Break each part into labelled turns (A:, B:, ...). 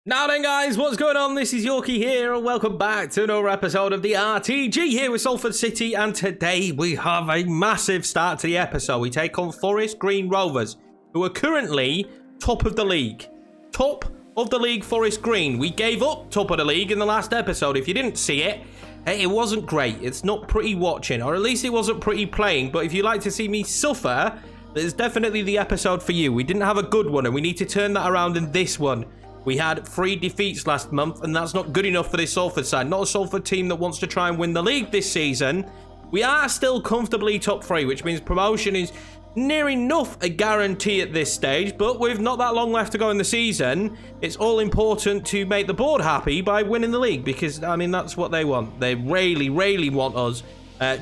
A: Now then guys, what's going on? This is Yorkie here and welcome back to another episode of the RTG here with Salford City, and today we have a massive start to the episode. We take on Forest Green Rovers, who are currently top of the league. Top of the league, Forest Green. We gave up top of the league in the last episode. If you didn't see it, it wasn't great. It's not pretty watching, or at least it wasn't pretty playing, but if you like to see me suffer, there's definitely the episode for you. We didn't have a good one and we need to turn that around in this one. We had 3 defeats last month, and that's not good enough for this Salford side. Not a Salford team that wants to try and win the league this season. We are still comfortably top 3, which means promotion is near enough a guarantee at this stage, but with not that long left to go in the season, it's all important to make the board happy by winning the league, because, I mean, that's what they want. They really want us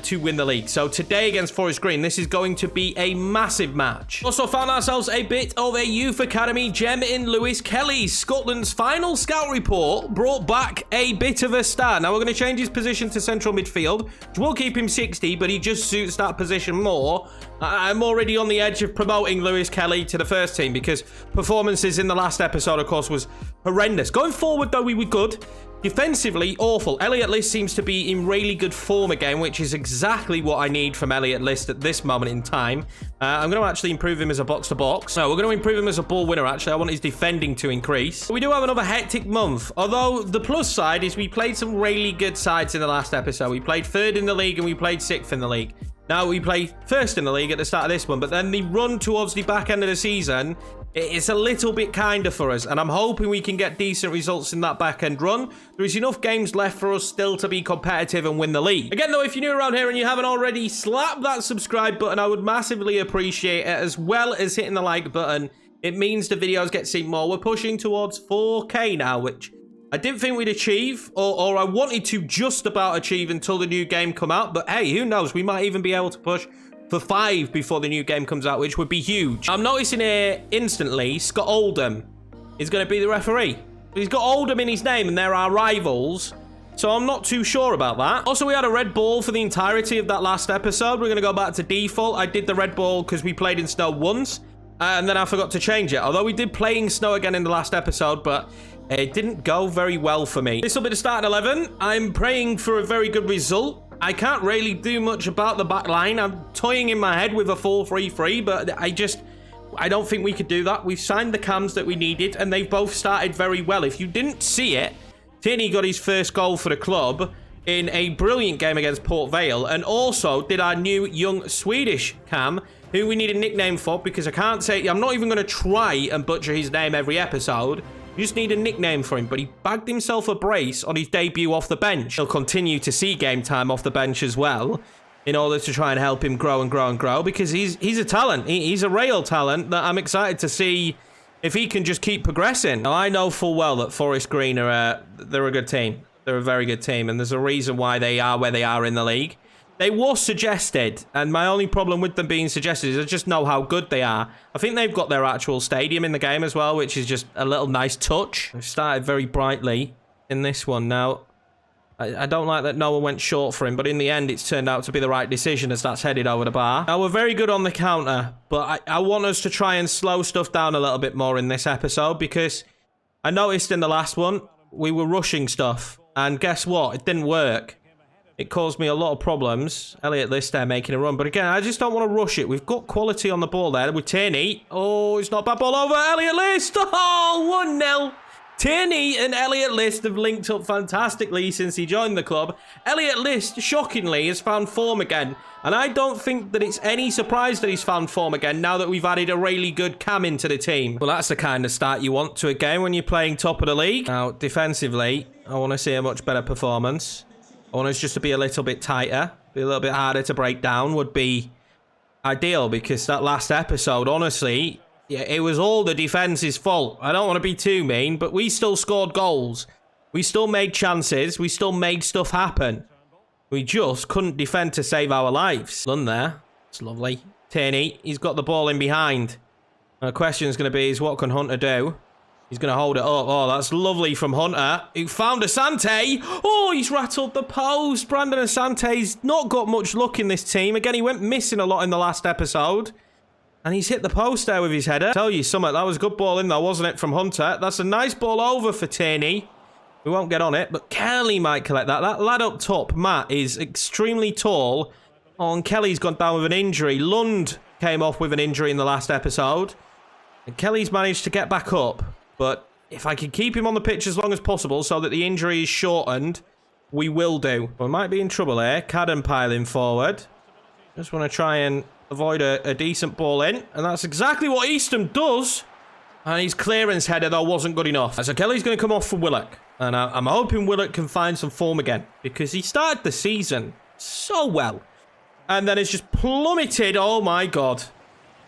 A: to win the league. So today against Forest Green, this is going to be a massive match. Also found ourselves a bit of a youth academy gem in Lewis Kelly. Scotland's final scout report brought back a bit of a star. Now we're going to change his position to central midfield, which will keep him 60, but he just suits that position more. I'm already on the edge of promoting Lewis Kelly to the first team because performances in the last episode, of course, was horrendous. Going forward, though, we were good. Defensively, awful. Elliot List seems to be in really good form again, which is exactly what I need from Elliot List at this moment in time. I'm going to actually improve him as a box-to-box. No, we're going to improve him as a ball winner, actually. I want his defending to increase. We do have another hectic month, although the plus side is we played some really good sides in the last episode. We played 3rd in the league and we played 6th in the league. Now, we play 1st in the league at the start of this one, but then the run towards the back end of the season, it's a little bit kinder for us, and I'm hoping we can get decent results in that back end run. There is enough games left for us still to be competitive and win the league. Again, though, if you're new around here and you haven't already, slap that subscribe button. I would massively appreciate it, as well as hitting the like button. It means the videos get seen more. We're pushing towards 4K now, which I didn't think we'd achieve, or I wanted to just about achieve until the new game come out. But hey, who knows? We might even be able to push for 5 before the new game comes out, which would be huge. I'm noticing here instantly, Scott Oldham is going to be the referee. He's got Oldham in his name and they're our rivals, so I'm not too sure about that. Also, we had a red ball for the entirety of that last episode. We're going to go back to default. I did the red ball because we played in snow once, and then I forgot to change it. Although we did play in snow again in the last episode, but it didn't go very well for me. This will be the starting 11. I'm praying for a very good result. I can't really do much about the back line. I'm toying in my head with a 4-3-3, but I don't think we could do that. We've signed the cams that we needed, and they've both started very well. If you didn't see it, Tierney got his first goal for the club in a brilliant game against Port Vale, and also did our new young Swedish cam, who we need a nickname for, because I can't say, I'm not even going to try and butcher his name every episode. You just need a nickname for him, but he bagged himself a brace on his debut off the bench. He'll continue to see game time off the bench as well, in order to try and help him grow and grow and grow, because he's a talent. He's a real talent that I'm excited to see if he can just keep progressing. Now, I know full well that Forest Green they're a good team. They're a very good team, and there's a reason why they are where they are in the league. They were suggested, and my only problem with them being suggested is I just know how good they are. I think they've got their actual stadium in the game as well, which is just a little nice touch. They've started very brightly in this one. Now, I don't like that Noah went short for him, but in the end, it's turned out to be the right decision as that's headed over the bar. Now, we're very good on the counter, but I want us to try and slow stuff down a little bit more in this episode, because I noticed in the last one, we were rushing stuff, and guess what? It didn't work. It caused me a lot of problems. Elliot List there making a run. But again, I just don't want to rush it. We've got quality on the ball there with Tierney. Oh, it's not a bad ball over. Elliot List. Oh, 1-0. Tierney and Elliot List have linked up fantastically since he joined the club. Elliot List, shockingly, has found form again. And I don't think that it's any surprise that he's found form again now that we've added a really good cam into the team. Well, that's the kind of start you want to a game when you're playing top of the league. Now, defensively, I want to see a much better performance. I want us just to be a little bit tighter, be a little bit harder to break down would be ideal, because that last episode, honestly, yeah, it was all the defense's fault. I don't want to be too mean, but we still scored goals. We still made chances. We still made stuff happen. We just couldn't defend to save our lives. Lund there. It's lovely. Tierney, he's got the ball in behind. And the question is going to be, is what can Hunter do? He's going to hold it up. Oh, that's lovely from Hunter, who found Asante. Oh, he's rattled the post. Brandon Asante's not got much luck in this team. Again, he went missing a lot in the last episode. And he's hit the post there with his header. Tell you something, that was a good ball in there, wasn't it, from Hunter? That's a nice ball over for Tierney. We won't get on it, but Kelly might collect that. That lad up top, Matt, is extremely tall. Oh, and Kelly's gone down with an injury. Lund came off with an injury in the last episode. And Kelly's managed to get back up. But if I can keep him on the pitch as long as possible so that the injury is shortened, we will do. We might be in trouble here. Cadden piling forward. Just want to try and avoid a decent ball in. And that's exactly what Eastham does. And his clearance header, though, wasn't good enough. So Kelly's going to come off for Willock. And I'm hoping Willock can find some form again. Because he started the season so well. And then it's just plummeted. Oh, my God.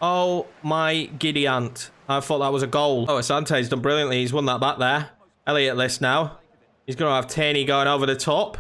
A: Oh, my giddy aunt. I thought that was a goal. Oh, Asante's done brilliantly. He's won that back there. Elliott List now. He's going to have Tierney going over the top.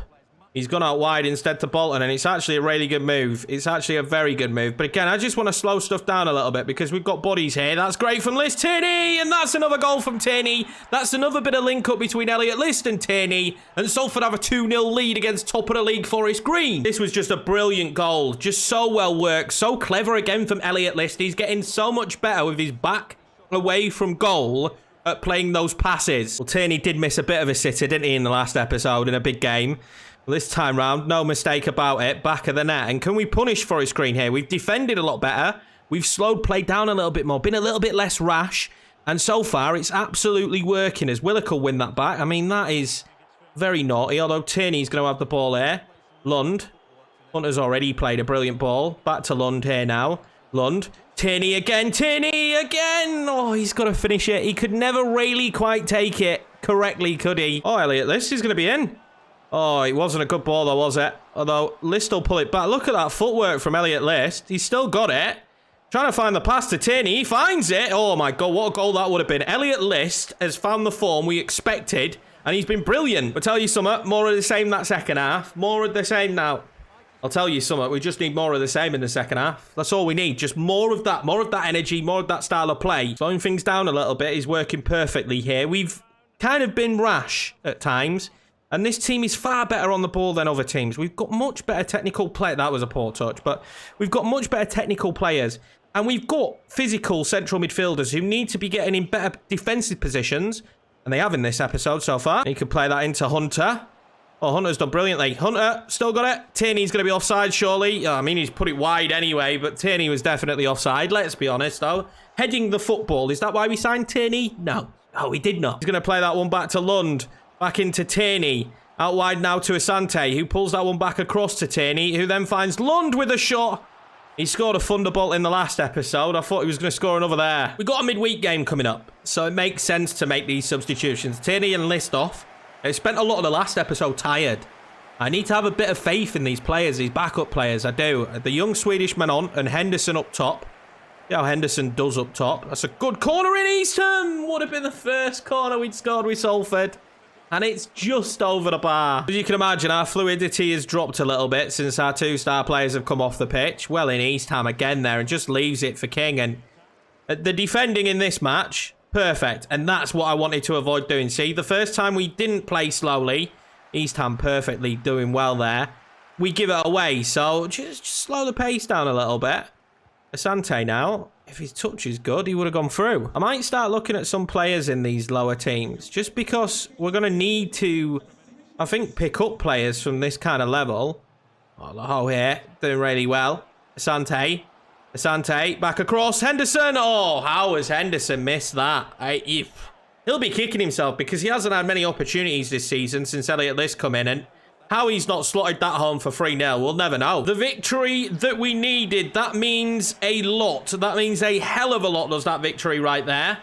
A: He's gone out wide instead to Bolton, and it's actually a really good move. It's actually a very good move. But again, I just want to slow stuff down a little bit because we've got bodies here. That's great from List. Tierney, and that's another goal from Tierney. That's another bit of link-up between Elliott List and Tierney, and Salford have a 2-0 lead against top of the league Forest Green. This was just a brilliant goal. Just so well worked. So clever again from Elliott List. He's getting so much better with his back away from goal at playing those passes. Well, Tierney did miss a bit of a sitter, didn't he, in the last episode in a big game. Well, this time round, no mistake about it. Back of the net. And can we punish Forest Green here? We've defended a lot better. We've slowed play down a little bit more. Been a little bit less rash. And so far, it's absolutely working as Willock will win that back. I mean, that is very naughty. Although Tierney's going to have the ball here. Lund. Hunter's already played a brilliant ball. Back to Lund here now. Lund. Tierney again. Tierney again. Oh, he's got to finish it. He could never really quite take it correctly, could he? Oh, Elliott, this is going to be in. Oh, it wasn't a good ball though, was it? Although, List will pull it back. Look at that footwork from Elliott List. He's still got it. Trying to find the pass to Tierney. He finds it. Oh my God, what a goal that would have been. Elliott List has found the form we expected, and he's been brilliant. But tell you something, more of the same that second half. More of the same now. I'll tell you something, we just need more of the same in the second half. That's all we need. Just more of that energy, more of that style of play. Slowing things down a little bit is working perfectly here. We've kind of been rash at times. And this team is far better on the ball than other teams. We've got much better technical play. That was a poor touch, but we've got much better technical players. And we've got physical central midfielders who need to be getting in better defensive positions. And they have in this episode so far. You can play that into Hunter. Oh, Hunter's done brilliantly. Hunter, still got it. Tierney's going to be offside, surely. I mean, he's put it wide anyway, but Tierney was definitely offside. Let's be honest, though. Heading the football. Is that why we signed Tierney? No. Oh, we did not. He's going to play that one back to Lund. Back into Tierney. Out wide now to Asante, who pulls that one back across to Tierney, who then finds Lund with a shot. He scored a thunderbolt in the last episode. I thought he was going to score another there. We've got a midweek game coming up, so it makes sense to make these substitutions. Tierney and List off. They spent a lot of the last episode tired. I need to have a bit of faith in these players, these backup players. I do. The young Swedish man on and Henderson up top. See how Henderson does up top. That's a good corner in Eastham. Would have been the first corner we'd scored with Salford. And it's just over the bar. As you can imagine, our fluidity has dropped a little bit since our 2 star players have come off the pitch. Well in Eastham again there and just leaves it for King. And the defending in this match, perfect. And that's what I wanted to avoid doing. See, the first time we didn't play slowly, Eastham perfectly doing well there. We give it away. So just slow the pace down a little bit. Asante now. If his touch is good, he would have gone through. I might start looking at some players in these lower teams. Just because we're going to need to, I think, pick up players from this kind of level. Oh, Laho here. Doing really well. Asante. Asante. Back across. Henderson. Oh, how has Henderson missed that? He'll be kicking himself because he hasn't had many opportunities this season since Elliott List come in. And how he's not slotted that home for 3-0, we'll never know. The victory that we needed, that means a lot. That means a hell of a lot, does that victory right there.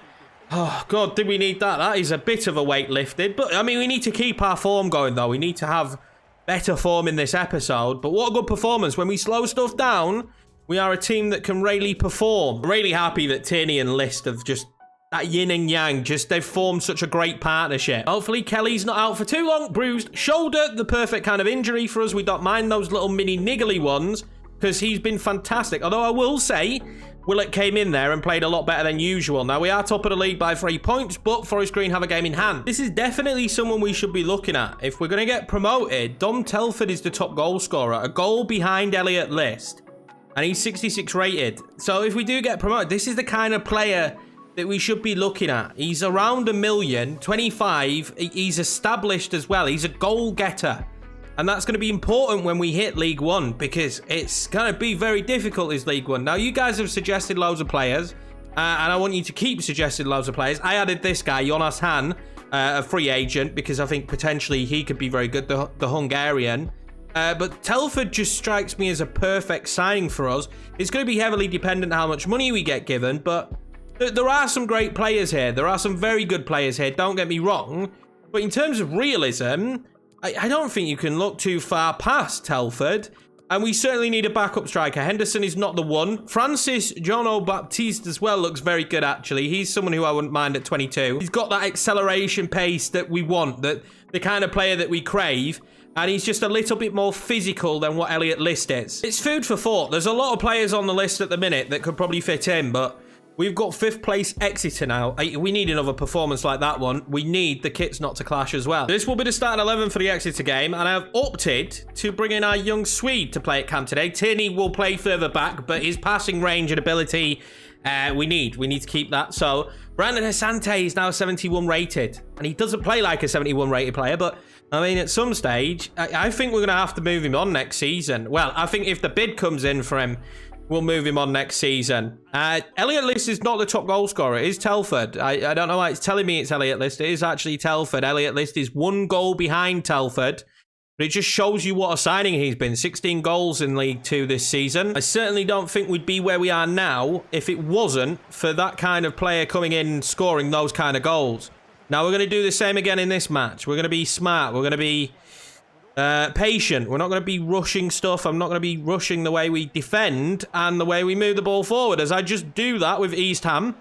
A: Oh, God, did we need that? That is a bit of a weight lifted. But, I mean, we need to keep our form going, though. We need to have better form in this episode. But what a good performance. When we slow stuff down, we are a team that can really perform. I'm really happy that Tierney and List have just, that yin and yang, they've formed such a great partnership. Hopefully Kelly's not out for too long. Bruised shoulder, the perfect kind of injury for us. We don't mind those little mini niggly ones because he's been fantastic. Although I will say, Willock came in there and played a lot better than usual. Now, we are top of the league by 3 points, but Forest Green have a game in hand. This is definitely someone we should be looking at. If we're going to get promoted, Dom Telford is the top goal scorer, a goal behind Elliott List. And he's 66 rated. So if we do get promoted, this is the kind of player that we should be looking at. He's around 1 million, 25. He's established as well. He's a goal getter. And that's going to be important when we hit League One, because it's going to be very difficult, this League One. Now, you guys have suggested loads of players, and I want you to keep suggesting loads of players. I added this guy, Jonas Han, a free agent, because I think potentially he could be very good, the Hungarian. But Telford just strikes me as a perfect signing for us. It's going to be heavily dependent on how much money we get given, but there are some great players here. There are some very good players here, don't get me wrong. But in terms of realism, I don't think you can look too far past Telford. And we certainly need a backup striker. Henderson is not the one. Francis Jono Baptiste as well looks very good, actually. He's someone who I wouldn't mind at 22. He's got that acceleration pace that we want, that the kind of player that we crave. And he's just a little bit more physical than what Elliot List is. It's food for thought. There's a lot of players on the list at the minute that could probably fit in, but we've got 5th place Exeter now. We need another performance like that one. We need the kits not to clash as well. This will be the starting 11 for the Exeter game, and I've opted to bring in our young Swede to play at camp today. Tierney will play further back, but his passing range and ability, we need to keep that. So Brandon Asante is now 71 rated, and he doesn't play like a 71 rated player, but I mean, at some stage, I think we're going to have to move him on next season. Well, I think if the bid comes in for him, we'll move him on next season. Elliot List is not the top goal scorer. It is Telford. I don't know why it's telling me it's Elliot List. It is actually Telford. Elliot List is 1 goal behind Telford. But it just shows you what a signing he's been. 16 goals in League 2 this season. I certainly don't think we'd be where we are now if it wasn't for that kind of player coming in and scoring those kind of goals. Now, we're going to do the same again in this match. We're going to be smart. We're going to be patient. We're not going to be rushing stuff. I'm not going to be rushing the way we defend and the way we move the ball forward, as I just do that with East Ham.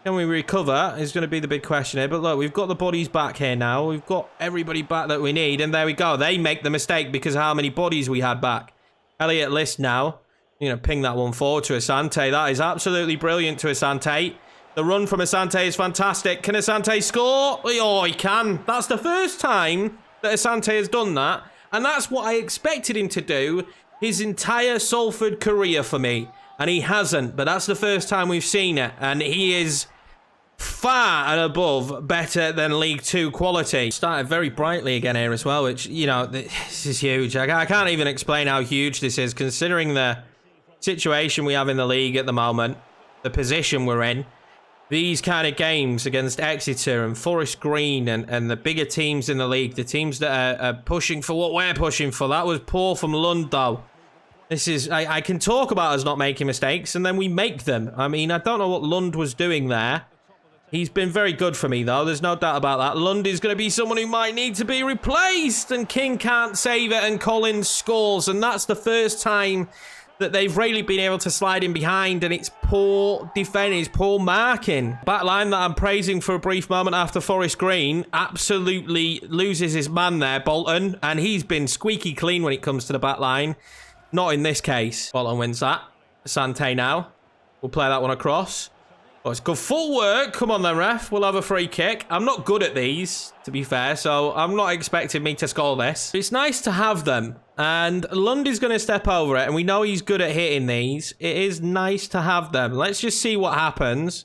A: Can we recover is going to be the big question here. But look, we've got the bodies back here now. We've got everybody back that we need. And there we go. They make the mistake because of how many bodies we had back. Elliot List now. You know, ping that one forward to Asante. That is absolutely brilliant to Asante. The run from Asante is fantastic. Can Asante score? Oh, he can. That's the first time that Asante has done that. And that's what I expected him to do his entire Salford career for me. And he hasn't. But that's the first time we've seen it. And he is far and above better than League 2 quality. Started very brightly again here as well, which, you know, this is huge. I can't even explain how huge this is, considering the situation we have in the league at the moment, the position we're in. These kind of games against Exeter and Forest Green and the bigger teams in the league, the teams that are pushing for what we're pushing for. That was poor from Lund, though. This is, I can talk about us not making mistakes, and then we make them. I mean, I don't know what Lund was doing there. He's been very good for me, though. There's no doubt about that. Lund is going to be someone who might need to be replaced, and King can't save it, and Collins scores, and that's the first time that they've really been able to slide in behind, and it's poor defending, it's poor marking. Back line that I'm praising for a brief moment after Forest Green absolutely loses his man there, Bolton, and he's been squeaky clean when it comes to the back line. Not in this case. Bolton wins that. Asante now. We'll play that one across. Oh, it's good footwork. Come on then, ref. We'll have a free kick. I'm not good at these, to be fair, so I'm not expecting me to score this. It's nice to have them. And Lund is going to step over it, and we know he's good at hitting these. It is nice to have them. Let's just see what happens.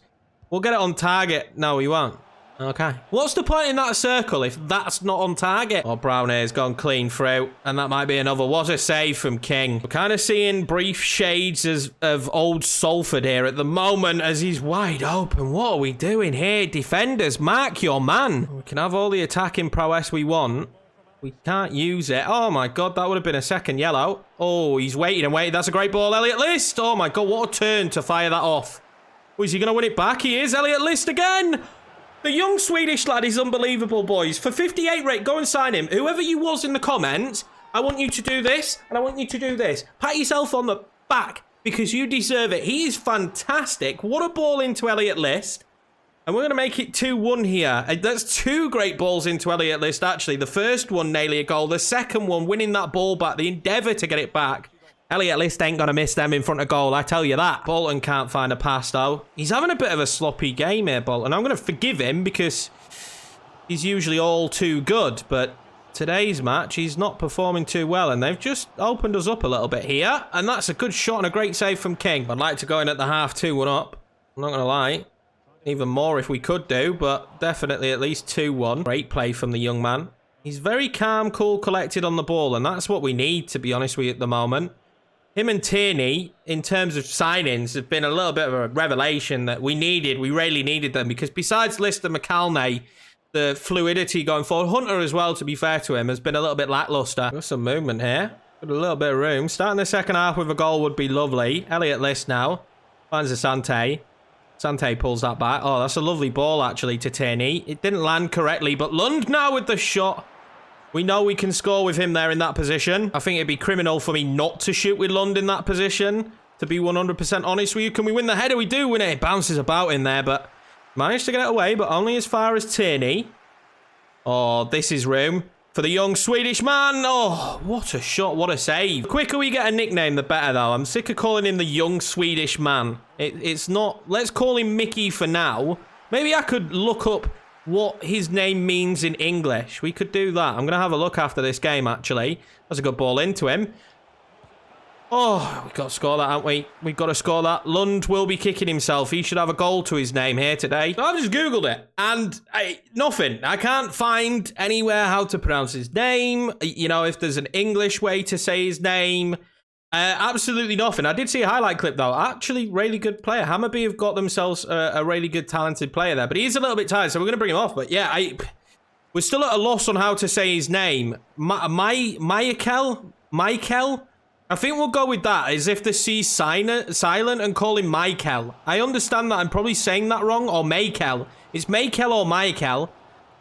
A: We'll get it on target. No, we won't. Okay. What's the point in that circle if that's not on target? Oh, Brown hair's gone clean through, and that might be another. What a save from King. We're kind of seeing brief shades of old Salford here at the moment as he's wide open. What are we doing here? Defenders, mark your man. We can have all the attacking prowess we want. We can't use it. Oh, my God. That would have been a second yellow. Oh, he's waiting and waiting. That's a great ball. Elliot List. Oh, my God. What a turn to fire that off. Oh, is he going to win it back? He is. Elliot List again. The young Swedish lad is unbelievable, boys. For 58 rate, go and sign him. Whoever you was in the comments, I want you to do this, and I want you to do this. Pat yourself on the back, because you deserve it. He is fantastic. What a ball into Elliot List. And we're going to make it 2-1 here. That's 2 great balls into Elliot List, actually. The first one, nearly a goal. The second one, winning that ball back. The endeavour to get it back. Elliot List ain't going to miss them in front of goal, I tell you that. Bolton can't find a pass, though. He's having a bit of a sloppy game here, Bolton. I'm going to forgive him because he's usually all too good. But today's match, he's not performing too well, and they've just opened us up a little bit here, and that's a good shot and a great save from King. I'd like to go in at the half 2-1 up. I'm not going to lie. Even more if we could do, but definitely at least 2-1. Great play from the young man. He's very calm, cool, collected on the ball, and that's what we need, to be honest with you, at the moment. Him and Tierney, in terms of signings, have been a little bit of a revelation that we really needed them, because besides Lister McCalney, the fluidity going forward, Hunter as well, to be fair to him, has been a little bit lackluster. Got some movement here. Got a little bit of room. Starting the second half with a goal would be lovely. Elliot List now. Finds Asante. Asante pulls that back. Oh, that's a lovely ball, actually, to Tierney. It didn't land correctly, but Lund now with the shot. We know we can score with him there in that position. I think it'd be criminal for me not to shoot with Lund in that position, to be 100% honest with you. Can we win the header? We do win it. It bounces about in there, but managed to get it away, but only as far as Tierney. Oh, this is room for the young Swedish man. Oh, what a shot. What a save. The quicker we get a nickname, the better, though. I'm sick of calling him the young Swedish man. It's not... Let's call him Mickey for now. Maybe I could look up what his name means in English. We could do that. I'm going to have a look after this game, actually. That's a good ball into him. Oh, we've got to score that, haven't we? We've got to score that. Lund will be kicking himself. He should have a goal to his name here today. So I've just Googled it, and nothing. I can't find anywhere how to pronounce his name. You know, if there's an English way to say his name. Absolutely nothing. I did see a highlight clip, though. Actually, really good player. Hammarby have got themselves a really good, talented player there, but he is a little bit tired, so we're going to bring him off. But yeah, we're still at a loss on how to say his name. Michael? I think we'll go with that, as if the C's silent and call him Michael. I understand that I'm probably saying that wrong, or Michael. It's Michael or Michael.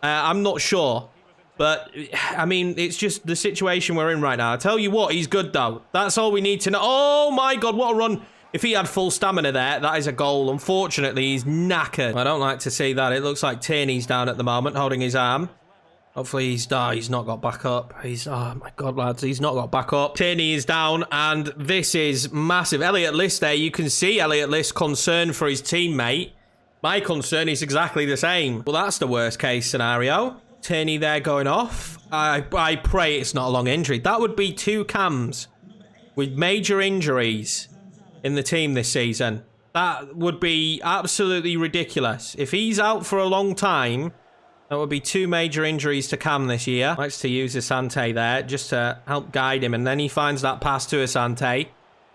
A: I'm not sure. But, I mean, it's just the situation we're in right now. I tell you what, he's good, though. That's all we need to know. Oh, my God, what a run. If he had full stamina there, that is a goal. Unfortunately, he's knackered. I don't like to see that. It looks like Tierney's down at the moment, holding his arm. Hopefully he's not got back up. Oh, my God, lads, he's not got back up. Tierney is down, and this is massive. Elliot List there, you can see Elliot List concerned for his teammate. My concern is exactly the same. Well, that's the worst case scenario. Tierney there going off. I pray it's not a long injury. That would be 2 cams with major injuries in the team this season. That would be absolutely ridiculous. If he's out for a long time, that would be 2 major injuries to Cam this year. Likes to use Asante there just to help guide him. And then he finds that pass to Asante.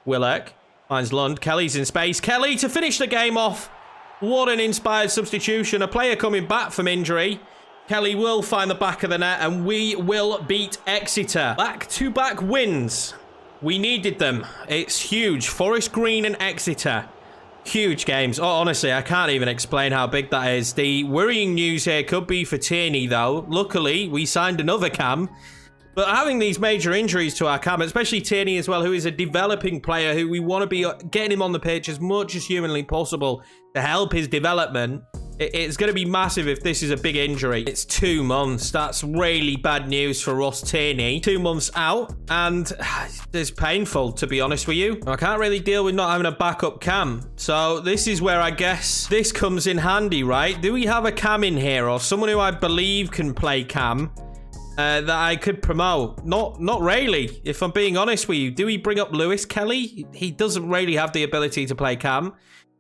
A: Willock finds Lund. Kelly's in space. Kelly to finish the game off. What an inspired substitution. A player coming back from injury. Kelly will find the back of the net, and we will beat Exeter. Back-to-back wins. We needed them. It's huge. Forest Green and Exeter. Huge games. Oh, honestly, I can't even explain how big that is. The worrying news here could be for Tierney, though. Luckily, we signed another cam. But having these major injuries to our cam, especially Tierney as well, who is a developing player, who we want to be getting him on the pitch as much as humanly possible to help his development. It's going to be massive if this is a big injury. It's 2 months. That's really bad news for Ross Tierney. 2 months out, and it's painful, to be honest with you. I can't really deal with not having a backup cam. So this is where I guess this comes in handy, right? Do we have a cam in here, or someone who I believe can play cam that I could promote? Not really, if I'm being honest with you. Do we bring up Lewis Kelly? He doesn't really have the ability to play cam.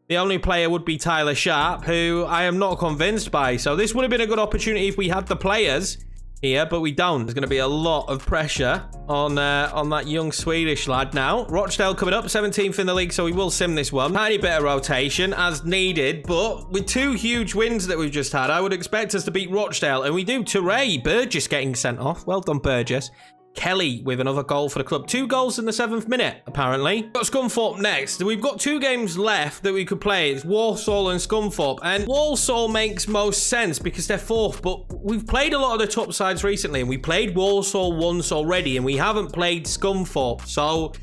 A: The only player would be Tyler Sharp, who I am not convinced by. So this would have been a good opportunity if we had the players here, but we don't. There's going to be a lot of pressure on that young Swedish lad now. Rochdale coming up, 17th in the league, so we will sim this one. Tiny bit of rotation as needed, but with 2 huge wins that we've just had, I would expect us to beat Rochdale, and we do. Touray, Burgess getting sent off. Well done, Burgess. Kelly with another goal for the club. 2 goals in the 7th minute, apparently. Got Scunthorpe next. We've got 2 games left that we could play. It's Walsall and Scunthorpe. And Walsall makes most sense because they're 4th. But we've played a lot of the top sides recently. And we played Walsall once already. And we haven't played Scunthorpe. So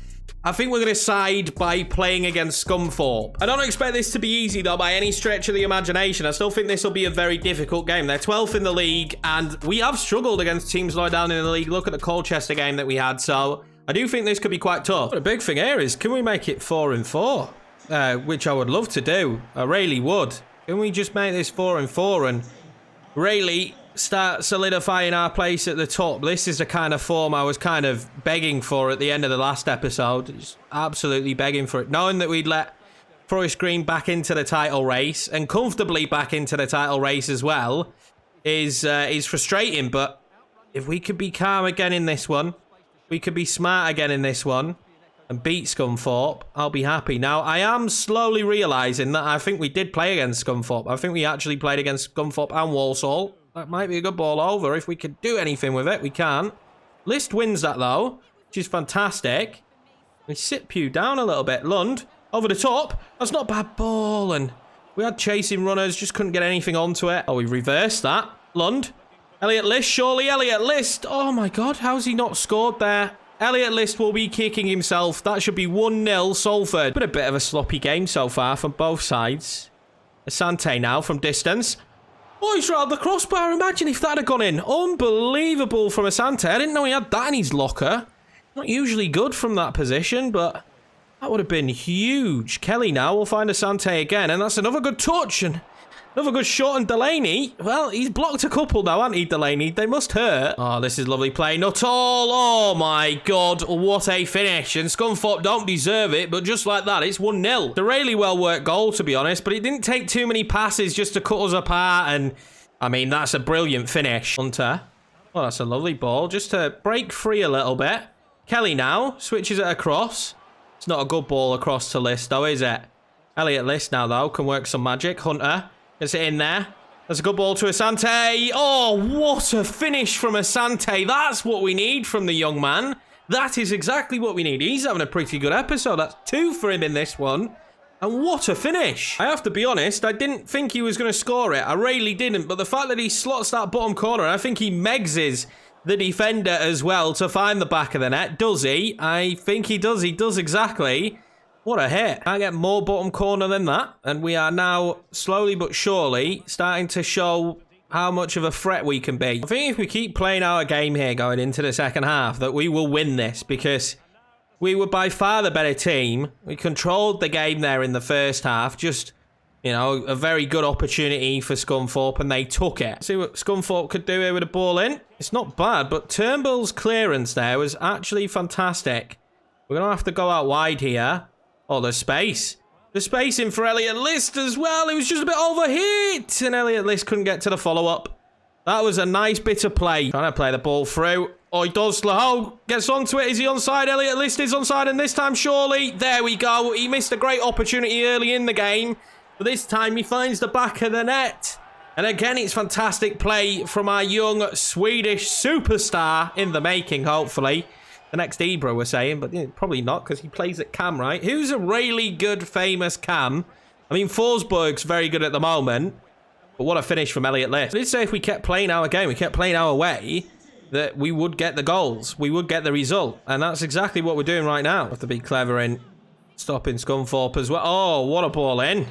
A: I think we're going to side by playing against Scunthorpe. I don't expect this to be easy, though, by any stretch of the imagination. I still think this will be a very difficult game. They're 12th in the league, and we have struggled against teams lower down in the league. Look at the Colchester game that we had, so I do think this could be quite tough. But the big thing here is, can we make it 4-4? Which I would love to do. I really would. Can we just make this 4-4 and really start solidifying our place at the top. This is the kind of form I was kind of begging for at the end of the last episode. Just absolutely begging for it. Knowing that we'd let Forest Green back into the title race and comfortably back into the title race as well is frustrating. But if we could be calm again in this one, we could be smart again in this one and beat Scunthorpe, I'll be happy. Now, I am slowly realising that I think we did play against Scunthorpe. I think we actually played against Scunthorpe and Walsall. That might be a good ball over. If we could do anything with it, we can't. List wins that, though, which is fantastic. We sit Pew down a little bit. Lund, over the top. That's not a bad ball. And we had chasing runners, just couldn't get anything onto it. Oh, we reversed that. Lund. Elliot List, surely Elliot List. Oh, my God, how's he not scored there? Elliot List will be kicking himself. That should be 1-0 Salford. But a bit of a sloppy game so far from both sides. Asante now from distance. Oh, he's round the crossbar. Imagine if that had gone in. Unbelievable from Asante. I didn't know he had that in his locker. Not usually good from that position, but that would have been huge. Kelly now will find Asante again, and that's another good touch. And another good shot, and Delaney, well, he's blocked a couple now, hasn't he, Delaney? They must hurt. Oh, this is lovely play. Not all. Oh, my God. What a finish. And Scunthorpe don't deserve it, but just like that, it's 1-0. It's a really well-worked goal, to be honest, but it didn't take too many passes just to cut us apart, and, I mean, that's a brilliant finish. Hunter. Oh, that's a lovely ball, just to break free a little bit. Kelly now switches it across. It's not a good ball across to List, though, is it? Elliot List now, though, can work some magic. Hunter. Gets it in there. That's a good ball to Asante. Oh, what a finish from Asante. That's what we need from the young man. That is exactly what we need. He's having a pretty good episode. That's 2 for him in this one. And what a finish. I have to be honest, I didn't think he was going to score it. I really didn't. But the fact that he slots that bottom corner, I think he megses the defender as well to find the back of the net. Does he? I think he does. He does exactly. What a hit. Can't get more bottom corner than that. And we are now slowly but surely starting to show how much of a threat we can be. I think if we keep playing our game here going into the second half, that we will win this because we were by far the better team. We controlled the game there in the first half. Just, you know, a very good opportunity for Scunthorpe and they took it. See what Scunthorpe could do here with a ball in. It's not bad, but Turnbull's clearance there was actually fantastic. We're going to have to go out wide here. Oh, there's space. There's space in for Elliot List as well. He was just a bit overhit. And Elliot List couldn't get to the follow-up. That was a nice bit of play. Trying to play the ball through. Oh, he does. Slow. Gets onto it. Is he onside? Elliot List is onside. And this time, surely. There we go. He missed a great opportunity early in the game. But this time, he finds the back of the net. And again, it's fantastic play from our young Swedish superstar in the making, hopefully. The next Ibra, we're saying, but probably not because he plays at Cam, right? Who's a really good, famous Cam? I mean, Forsberg's very good at the moment, but what a finish from Elliot List. I did say if we kept playing our game, we kept playing our way, that we would get the goals. We would get the result, and that's exactly what we're doing right now. We have to be clever in stopping Scunthorpe as well. Oh, what a ball in.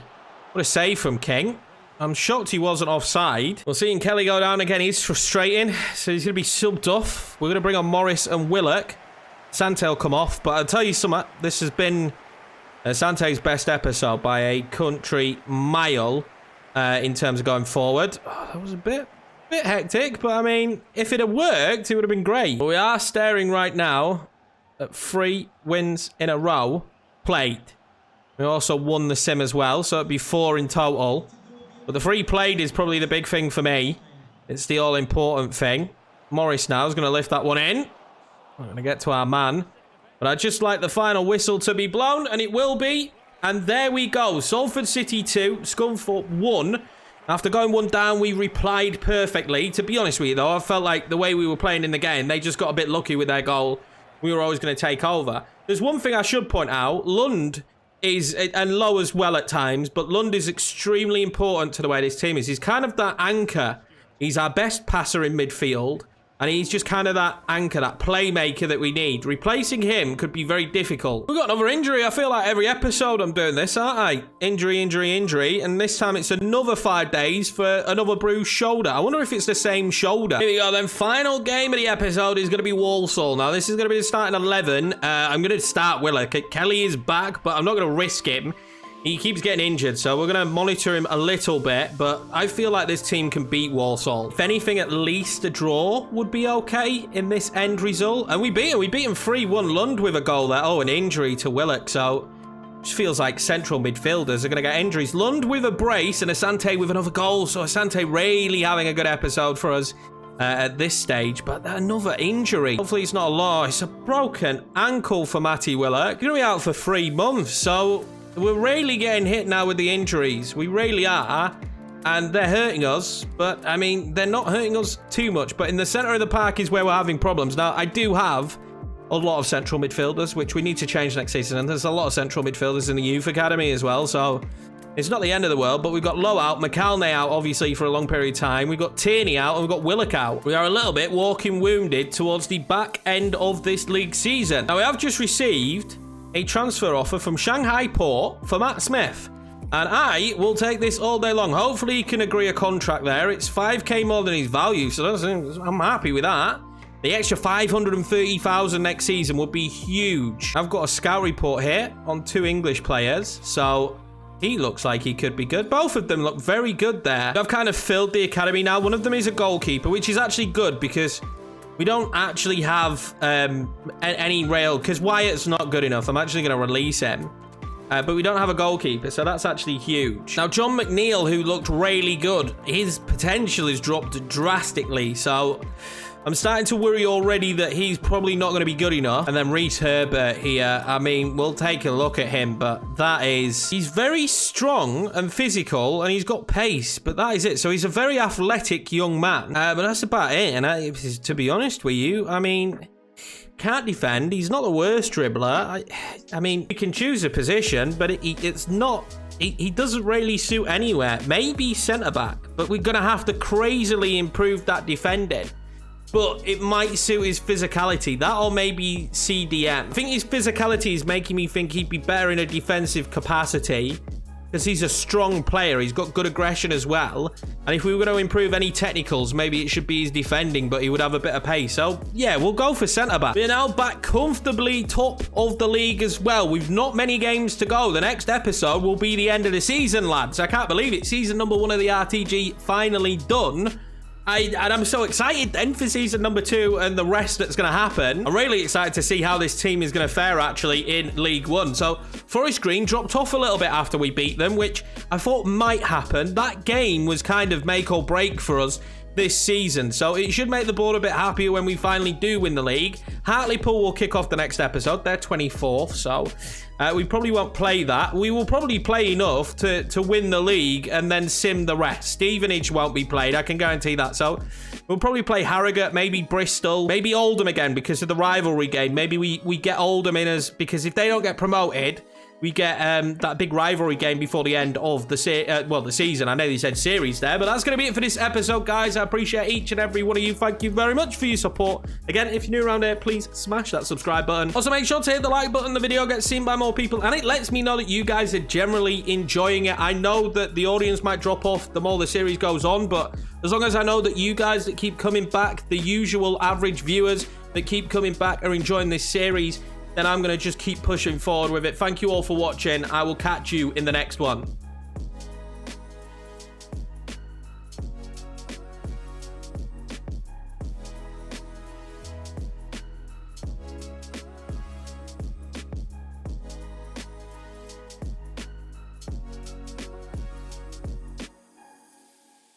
A: What a save from King. I'm shocked he wasn't offside. We're seeing Kelly go down again. He's frustrating, so he's going to be subbed off. We're going to bring on Morris and Willock. Sante will come off, but I'll tell you something, this has been Sante's best episode by a country mile in terms of going forward. Oh, that was a bit hectic, but I mean, if it had worked, it would have been great. But we are staring right now at 3 wins in a row played. We also won the sim as well, so it'd be 4 in total. But the 3 played is probably the big thing for me. It's the all-important thing. Morris now is going to lift that one in. We're going to get to our man. But I'd just like the final whistle to be blown, and it will be. And there we go. Salford City 2, Scunthorpe 1. After going 1 down, we replied perfectly. To be honest with you, though, I felt like the way we were playing in the game, they just got a bit lucky with their goal. We were always going to take over. There's one thing I should point out. Lund is, and Low as well at times, but Lund is extremely important to the way this team is. He's kind of that anchor. He's our best passer in midfield. And he's just kind of that anchor, that playmaker that we need. Replacing him could be very difficult. We've got another injury. I feel like every episode I'm doing this, aren't I? Injury, injury, injury. And this time it's another 5 days for another bruised shoulder. I wonder if it's the same shoulder. Here we go then. Final game of the episode is going to be Walsall. Now, this is going to be the starting 11. I'm going to start Willock. Kelly is back, but I'm not going to risk him. He keeps getting injured, so we're going to monitor him a little bit, but I feel like this team can beat Walsall. If anything, at least a draw would be okay in this end result. And we beat him. We beat him 3-1. Lund with a goal there. Oh, an injury to Willock, so just feels like central midfielders are going to get injuries. Lund with a brace and Asante with another goal, so Asante really having a good episode for us at this stage, but another injury. Hopefully it's not a lot. It's a broken ankle for Matty Willock. Going to be out for 3 months, so we're really getting hit now with the injuries. We really are. And they're hurting us. But, I mean, they're not hurting us too much. But in the centre of the park is where we're having problems. Now, I do have a lot of central midfielders, which we need to change next season. And there's a lot of central midfielders in the youth academy as well. So it's not the end of the world. But we've got Lowe out, McAlnay out, obviously, for a long period of time. We've got Tierney out and we've got Willock out. We are a little bit walking wounded towards the back end of this league season. Now, we have just received a transfer offer from Shanghai Port for Matt Smith, and I will take this all day long. Hopefully he can agree a contract there. It's 5k more than his value, so I'm happy with that. The extra 530,000 next season would be huge. I've got a scout report here on 2 English players, so he looks like he could be good. Both of them look very good there. I've kind of filled the academy now. One of them is a goalkeeper, which is actually good because we don't actually have any rail, because Wyatt's not good enough. I'm actually going to release him. But we don't have a goalkeeper, so that's actually huge. Now, John McNeil, who looked really good, his potential has dropped drastically. So I'm starting to worry already that he's probably not going to be good enough. And then Reece Herbert here, I mean, we'll take a look at him, but he's very strong and physical, and he's got pace, but that is it. So he's a very athletic young man, but that's about it. And to be honest with you, I mean, can't defend. He's not the worst dribbler. I mean, you can choose a position, but it's not. He doesn't really suit anywhere. Maybe centre-back, but we're going to have to crazily improve that defending. But it might suit his physicality. That or maybe CDM. I think his physicality is making me think he'd be better in a defensive capacity, because he's a strong player. He's got good aggression as well. And if we were going to improve any technicals, maybe it should be his defending, but he would have a bit of pace. So, yeah, we'll go for centre-back. We're now back comfortably top of the league as well. We've not many games to go. The next episode will be the end of the season, lads. I can't believe it. Season number 1 of the RTG finally done. And I'm so excited then for season number 2 and the rest that's going to happen. I'm really excited to see how this team is going to fare actually in League 1. So Forest Green dropped off a little bit after we beat them, which I thought might happen. That game was kind of make or break for us this season, so it should make the board a bit happier when we finally do win the league. Hartlepool will kick off the next episode. They're 24th, so we probably won't play that. We will probably play enough to win the league and then sim the rest. Stevenage won't be played, I can guarantee that. So we'll probably play Harrogate, maybe Bristol, maybe Oldham again because of the rivalry game. Maybe we get Oldham in as, because if they don't get promoted, we get that big rivalry game before the end of the season. I know they said series there, but that's going to be it for this episode, guys. I appreciate each and every one of you. Thank you very much for your support. Again, if you're new around here, please smash that subscribe button. Also, make sure to hit the like button. The video gets seen by more people, and it lets me know that you guys are generally enjoying it. I know that the audience might drop off the more the series goes on, but as long as I know that you guys that keep coming back, the usual average viewers that keep coming back, are enjoying this series, then I'm going to just keep pushing forward with it. Thank you all for watching. I will catch you in the next one.